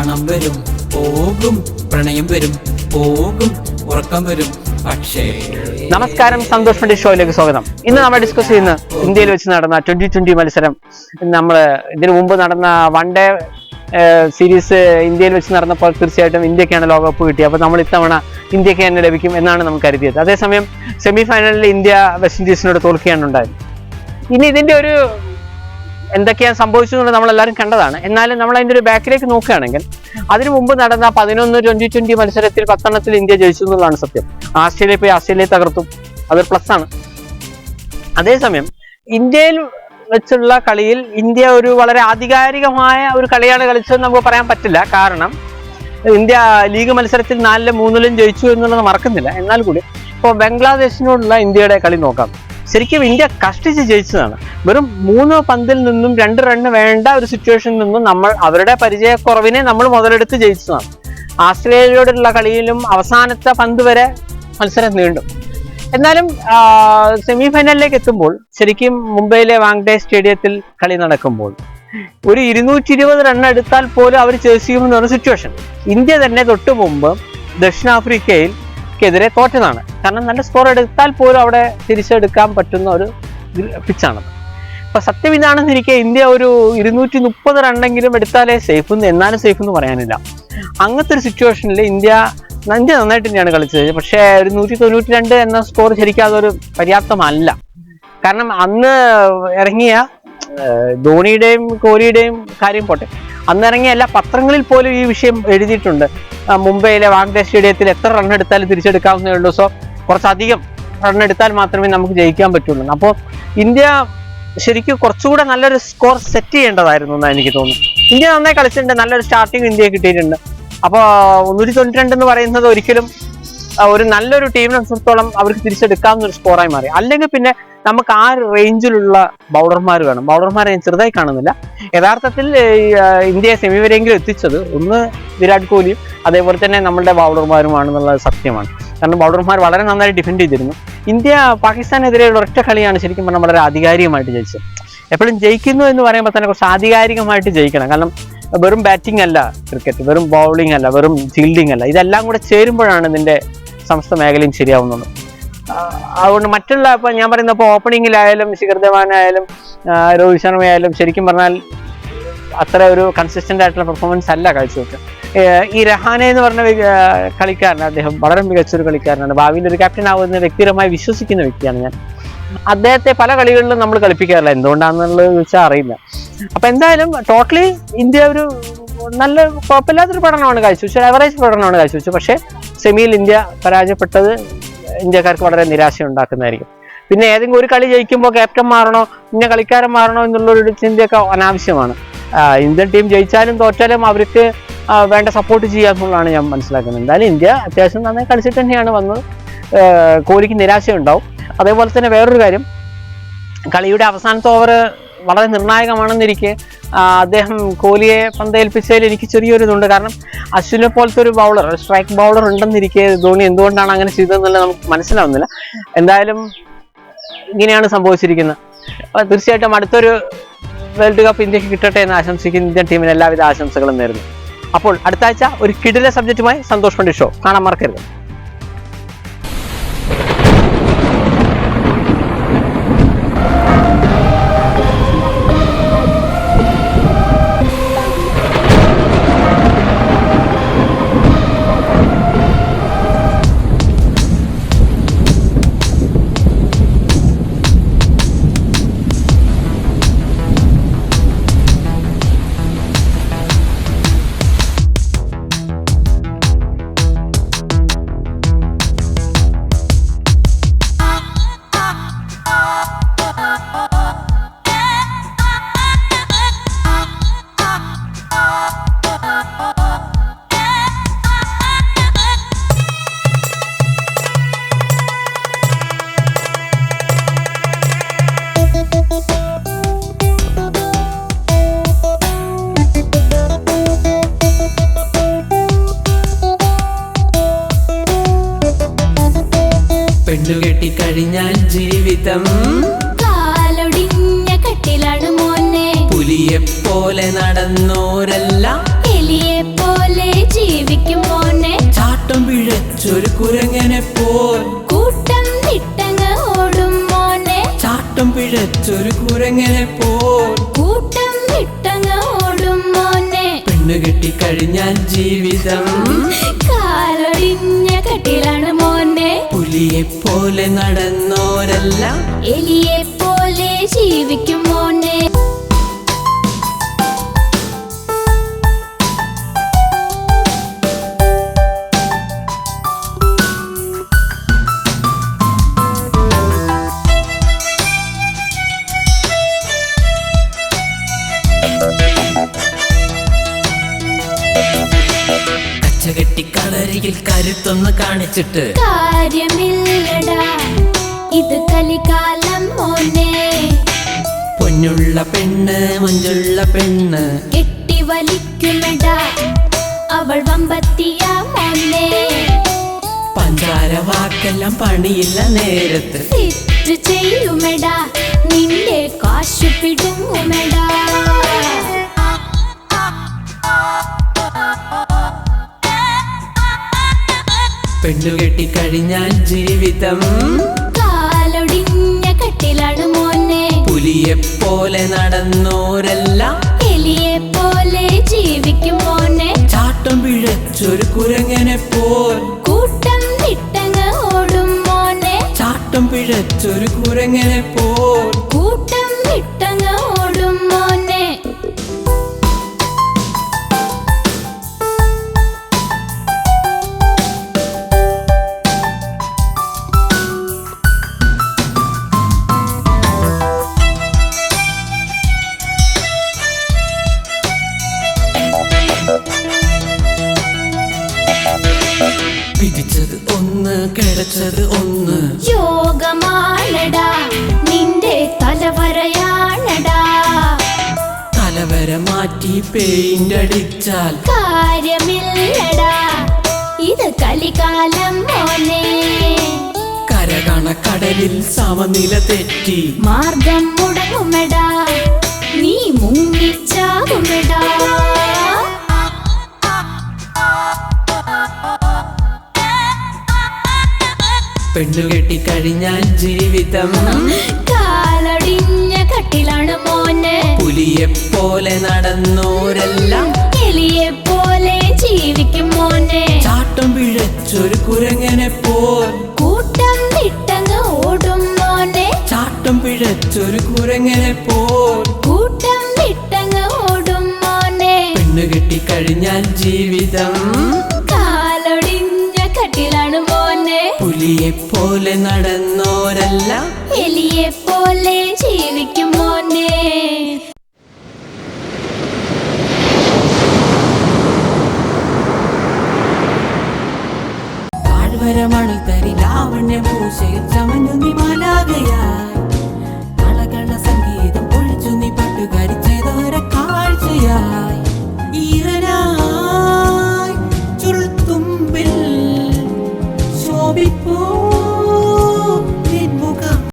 പണം വരും പോകും, പ്രണയം വരും പോകും, ഉറക്കം വരും പക്ഷേ. നമസ്കാരം, സന്തോഷ് പണ്ഡിറ്റ് ഷോയിലേക്ക് സ്വാഗതം. ഇന്ന് നമ്മൾ ഡിസ്കസ് ചെയ്യുന്ന ഇന്ത്യയിൽ വെച്ച് നടന്ന 2020 മത്സരം. നമ്മൾ ഇതിനു മുമ്പ് നടന്ന വൺ ഡേ സീരീസ് ഇന്ത്യയിൽ വെച്ച് നടന്നപ്പോൾ തീർച്ചയായിട്ടും ഇന്ത്യക്കാണ് ലോകകപ്പ് കിട്ടിയത്. അപ്പോൾ നമ്മൾ ഇത്തവണ ഇന്ത്യക്ക് തന്നെ ലഭിക്കും എന്നാണ് നമുക്ക് കരുതിയത്. അതേസമയം സെമി ഫൈനലിൽ ഇന്ത്യ വെസ്റ്റ് ഇൻഡീസിനോട് തോൽക്കുകയാണ് ഉണ്ടായത്. ഇനി ഇതിന്റെ ഒരു എന്തൊക്കെയാണ് സംഭവിച്ചതെന്നുള്ളത് നമ്മളെല്ലാവരും കണ്ടതാണ്. എന്നാലും നമ്മൾ അതിൻ്റെ ഒരു ബാക്കിലേക്ക് നോക്കുകയാണെങ്കിൽ അതിനു മുമ്പ് നടന്ന 11 2020 മത്സരത്തിൽ 10 ഇന്ത്യ ജയിച്ചു എന്നുള്ളതാണ് സത്യം. ആസ്ട്രേലിയ പോയി ആസ്ട്രേലിയയെ തകർത്തു, അതൊരു പ്ലസ് ആണ്. അതേസമയം ഇന്ത്യയിൽ വെച്ചുള്ള കളിയിൽ ഇന്ത്യ ഒരു വളരെ ആധികാരികമായ ഒരു കളിയാണ് കളിച്ചതെന്ന് നമുക്ക് പറയാൻ പറ്റില്ല. കാരണം ഇന്ത്യ ലീഗ് മത്സരത്തിൽ 4-3 ജയിച്ചു എന്നുള്ളത് മറക്കുന്നില്ല. എന്നാൽ കൂടി ഇപ്പോൾ ബംഗ്ലാദേശിനോടുള്ള ഇന്ത്യയുടെ കളി നോക്കാം. ശരിക്കും ഇന്ത്യ കഷ്ടിച്ച് ജയിച്ചതാണ്. വെറും 3 പന്തിൽ നിന്നും 2 റണ്ണ് വേണ്ട ഒരു സിറ്റുവേഷനിൽ നിന്നും നമ്മൾ അവരുടെ പരിചയക്കുറവിനെ നമ്മൾ മുതലെടുത്ത് ജയിച്ചതാണ്. ആസ്ട്രേലിയയോടുള്ള കളിയിലും അവസാനത്തെ പന്ത് വരെ മത്സരം നീണ്ടു. എന്നാലും സെമി ഫൈനലിലേക്ക് എത്തുമ്പോൾ ശരിക്കും മുംബൈയിലെ വാങ്ഡേ സ്റ്റേഡിയത്തിൽ കളി നടക്കുമ്പോൾ ഒരു 220 റണ്ണ് എടുത്താൽ പോലും അവർ ചേസ് ചെയ്യുമെന്ന് പറഞ്ഞ സിറ്റുവേഷൻ. ഇന്ത്യ തന്നെ തൊട്ടു മുമ്പ് ദക്ഷിണാഫ്രിക്കയ്ക്കെതിരെ തോറ്റതാണ്. കാരണം നല്ല സ്കോർ എടുത്താൽ പോലും അവിടെ തിരിച്ചെടുക്കാൻ പറ്റുന്ന ഒരു പിച്ചാണത്. അപ്പൊ സത്യം ഇതാണെന്നിരിക്കെ ഇന്ത്യ ഒരു 230 റണ്ണെങ്കിലും എടുത്താലേ സേഫ്, എന്നാലും സേഫ് എന്ന് പറയാനില്ല. അങ്ങനത്തെ ഒരു സിറ്റുവേഷനിൽ ഇന്ത്യ നന്നായിട്ട് തന്നെയാണ് കളിച്ചത്. പക്ഷേ ഒരു 192 എന്ന സ്കോർ ശരിക്കും അതൊരു പര്യാപ്തമല്ല. കാരണം അന്ന് ഇറങ്ങിയ ധോണിയുടെയും കോഹ്ലിയുടെയും കാര്യം പോട്ടെ, അന്ന് ഇറങ്ങിയ എല്ലാ പത്രങ്ങളിൽ പോലും ഈ വിഷയം എഴുതിയിട്ടുണ്ട്. മുംബൈയിലെ വാങ്ഡേ സ്റ്റേഡിയത്തിൽ എത്ര റൺ എടുത്താലും തിരിച്ചെടുക്കാവുന്നേ ഉള്ളൂ. സോ കുറച്ചധികം റൺ എടുത്താൽ മാത്രമേ നമുക്ക് ജയിക്കാൻ പറ്റുള്ളൂ. അപ്പോൾ ഇന്ത്യ ശരിക്കും കുറച്ചുകൂടെ നല്ലൊരു സ്കോർ സെറ്റ് ചെയ്യേണ്ടതായിരുന്നു എന്നാണ് എനിക്ക് തോന്നുന്നു. ഇന്ത്യ നന്നായി കളിച്ചിട്ടുണ്ട്, നല്ലൊരു സ്റ്റാർട്ടിങ് ഇന്ത്യയെ കിട്ടിയിട്ടുണ്ട്. അപ്പോൾ 192 എന്ന് പറയുന്നത് ഒരിക്കലും ഒരു നല്ലൊരു ടീമിനെ സംബന്ധിച്ചിടത്തോളം അവർക്ക് തിരിച്ചെടുക്കാവുന്ന ഒരു സ്കോറായി മാറി. അല്ലെങ്കിൽ പിന്നെ നമുക്ക് ആ റേഞ്ചിലുള്ള ബൗളർമാർ വേണം. ബൗളർമാരെ ഞാൻ ചെറുതായി കാണുന്നില്ല. യഥാർത്ഥത്തിൽ ഇന്ത്യയെ സെമി വരെയെങ്കിലും എത്തിച്ചത് ഒന്ന് വിരാട് കോഹ്ലിയും അതേപോലെ തന്നെ നമ്മളുടെ ബൗളർമാരുമാണെന്നുള്ളത് സത്യമാണ്. കാരണം ബൗളർമാർ വളരെ നന്നായി ഡിഫെൻഡ് ചെയ്തിരുന്നു. ഇന്ത്യ പാകിസ്ഥാനെതിരെയുള്ള ഒറ്റ കളിയാണ് ശരിക്കും പറഞ്ഞാൽ വളരെ ആധികാരികമായിട്ട് ജയിച്ചത്. എപ്പോഴും ജയിക്കുന്നു എന്ന് പറയുമ്പോൾ തന്നെ കുറച്ച് ആധികാരികമായിട്ട് ജയിക്കണം. കാരണം വെറും ബാറ്റിംഗ് അല്ല ക്രിക്കറ്റ്, വെറും ബൗളിംഗ് അല്ല, വെറും ഫീൽഡിംഗ് അല്ല, ഇതെല്ലാം കൂടെ ചേരുമ്പോഴാണ് ഇതിന്റെ സമസ്ത മേഖലയും ശരിയാവുന്നത്. അതുകൊണ്ട് മറ്റുള്ള ഇപ്പൊ ഞാൻ പറയുന്ന ഇപ്പോൾ ഓപ്പണിങ്ങിലായാലും ശിഖർ ധവാനായാലും രോഹിത് ശർമ്മയായാലും ശരിക്കും പറഞ്ഞാൽ അത്ര ഒരു കൺസിസ്റ്റന്റ് ആയിട്ടുള്ള പെർഫോമൻസ് അല്ല കാഴ്ചവെക്കുക. ഈ രഹാനെ എന്ന് പറഞ്ഞ കളിക്കാരനാണ്, അദ്ദേഹം വളരെ മികച്ചൊരു കളിക്കാരനാണ്. ഭാവിയിൽ ഒരു ക്യാപ്റ്റൻ ആവുന്ന വ്യക്തിപരമായി വിശ്വസിക്കുന്ന വ്യക്തിയാണ് ഞാൻ. അദ്ദേഹത്തെ പല കളികളിലും നമ്മൾ കളിപ്പിക്കാറില്ല, എന്തുകൊണ്ടാണെന്നുള്ളത് വെച്ചാൽ അറിയില്ല. അപ്പൊ എന്തായാലും ടോട്ടലി ഇന്ത്യ ഒരു നല്ല കുഴപ്പമില്ലാത്തൊരു പ്രകടനമാണ് കാഴ്ചവെച്ചത്, ആവറേജ് പ്രകടനമാണ് കാഴ്ചവെച്ചത്. പക്ഷേ സെമിയിൽ ഇന്ത്യ പരാജയപ്പെട്ടത് ഇന്ത്യക്കാർക്ക് വളരെ നിരാശ ഉണ്ടാക്കുന്നതായിരിക്കും. പിന്നെ ഏതെങ്കിലും ഒരു കളി ജയിക്കുമ്പോൾ ക്യാപ്റ്റൻ മാറണോ, ഇന്ന കളിക്കാരൻ മാറണോ എന്നുള്ളൊരു ചിന്തയൊക്കെ അനാവശ്യമാണ്. ഇന്ത്യൻ ടീം ജയിച്ചാലും തോറ്റാലും അവർക്ക് വേണ്ട സപ്പോർട്ട് ചെയ്യാന്നുള്ളതാണ് ഞാൻ മനസ്സിലാക്കുന്നത്. എന്തായാലും ഇന്ത്യ അത്യാവശ്യം നന്നായി കളിച്ചിട്ട് തന്നെയാണ് വന്നത്. കോഹ്ലിക്ക് നിരാശ ഉണ്ടാവും. അതേപോലെ തന്നെ വേറൊരു കാര്യം, കളിയുടെ അവസാനത്തെ ഓവർ വളരെ നിർണായകമാണെന്നിരിക്കെ അദ്ദേഹം കോഹ്ലിയെ പന്തേൽപ്പിച്ചതിൽ എനിക്ക് ചെറിയൊരു ഇതുണ്ട്. കാരണം അശ്വിനെ പോലത്തെ ഒരു ബൗളർ, സ്ട്രൈക്ക് ബൗളർ ഉണ്ടെന്നിരിക്കെ ധോണി എന്തുകൊണ്ടാണ് അങ്ങനെ ചെയ്തതെന്നുള്ളത് നമുക്ക് മനസ്സിലാവുന്നില്ല. എന്തായാലും ഇങ്ങനെയാണ് സംഭവിച്ചിരിക്കുന്നത്. തീർച്ചയായിട്ടും അടുത്തൊരു വേൾഡ് കപ്പ് ഇന്ത്യക്ക് കിട്ടട്ടെ എന്ന് ആശംസിക്കുന്ന ഇന്ത്യൻ ടീമിന് എല്ലാവിധ ആശംസകളും നേരുന്നു. അപ്പോൾ അടുത്ത ആഴ്ച ഒരു കിടില സബ്ജക്റ്റുമായി സന്തോഷ് പണ്ഡിറ്റ് ഷോ കാണാൻ മറക്കരുത്. പെണ്ണുകെട്ടിക്കഴിഞ്ഞാൽ ജീവിതം കാലൊടിഞ്ഞ കട്ടിലാണ് മോനെ. പുലിയെപ്പോലെ നടന്നോരെല്ലാം എലിയെപ്പോലെ ചാട്ടം പിഴച്ചൊരു കുരങ്ങനെ പോൽ കൂട്ടം വിട്ടങ്ങ് ഓടും മോനെ ചാട്ടം പിഴച്ചൊരു കുരങ്ങനെ പോൽ കൂട്ടം വിട്ടങ്ങ് ഓടും മോനെ പെണ്ണു കെട്ടിക്കഴിഞ്ഞാൽ ജീവിതം കാലൊടിഞ്ഞ കട്ടിലാണ് മോനെ പുലിയെ പോലെ നടന്നോരെല്ലാം എലിയെ പോലെ ജീവിക്കും മോനെ കച്ചകെട്ടിക്കളരിയിൽ കരുത്തൊന്ന് കാണിച്ചിട്ട് കാര്യമില്ലടാ ഇത് കലികാലം മോനെ പൊന്നുള്ള പെണ്ണ് മഞ്ചുള്ള പെണ്ണ് കെട്ടി വലിക്കുമെടാ അവൾ വമ്പത്തിയ മോനെ പഞ്ചാര വാക്കെല്ലാം പണിയില്ല നേരത്ത് തെറ്റ് ചെയ്യുമെടാ നിന്റെ കാശു പിടുങ്ങുമെടാ പെണ്ണു കെട്ടിക്കഴിഞ്ഞാൽ ജീവിതം കാലൊടിഞ്ഞ കട്ടിലാണ് മോനെ പുലിയെ പോലെ നടന്നോരെല്ലാം എലിയെ പോലെ ജീവിക്കും മോനെ ചാട്ടം പിഴച്ചൊരു കുരങ്ങനെ പോൽ കൂട്ടം വിട്ടങ്ങ് ഓടും മോനെ ചാട്ടം പിഴച്ചൊരു കുരങ്ങനെ പോൽ കൂട്ടം വിട്ടങ്ങ് ഓടും മോനെ പിടിച്ചത് ഒന്ന് കിടച്ചത് ഒന്ന് യോഗമാണടാ നിന്റെ തലവരയാണടാ തലവര മാറ്റി പെയിന്റ് അടിച്ചാൽ കാര്യമില്ലടാ ഇത് കലികാലം മോനെ കരകണക്കടലിൽ സമനില തെറ്റി മാർഗം മുടങ്ങുമെടാ നീ മുങ്ങിച്ചാകുമെടാ പെണ്ണു കെട്ടിക്കഴിഞ്ഞാൽ ജീവിതം കാലൊടിഞ്ഞ കട്ടിലാണ് മോനെ പുലിയെ പോലെ നടന്നോരെല്ലാം എലിയെ പോലെ ജീവിക്കും മോനെ ചാട്ടം പിഴച്ചൊരു കുരങ്ങനെ പോൽ കൂട്ടം വിട്ടങ്ങ് ഓടും മോനെ ചാട്ടം പിഴച്ചൊരു കുരങ്ങനെ പോൽ കൂട്ടം വിട്ടങ്ങ് ഓടും മോനെ പെണ്ണു കെട്ടിക്കഴിഞ്ഞാൽ ജീവിതം കാലൊടിഞ്ഞ കട്ടിലാണ് മോനെ പുലിയെ പോലെ നടന്നോരെല്ലാം എലിയെ പോലെ ജീവിക്കും മോനെ താഴ്വരമണി തരി ലാവണ്യ പൂശയിൽ ചമഞ്ഞു നീ മാലാകയായി കളകള സംഗീതം പൊഴിച്ചു നീ പട്ടുകാരി ചെയ്തോര കാഴ്ചയായി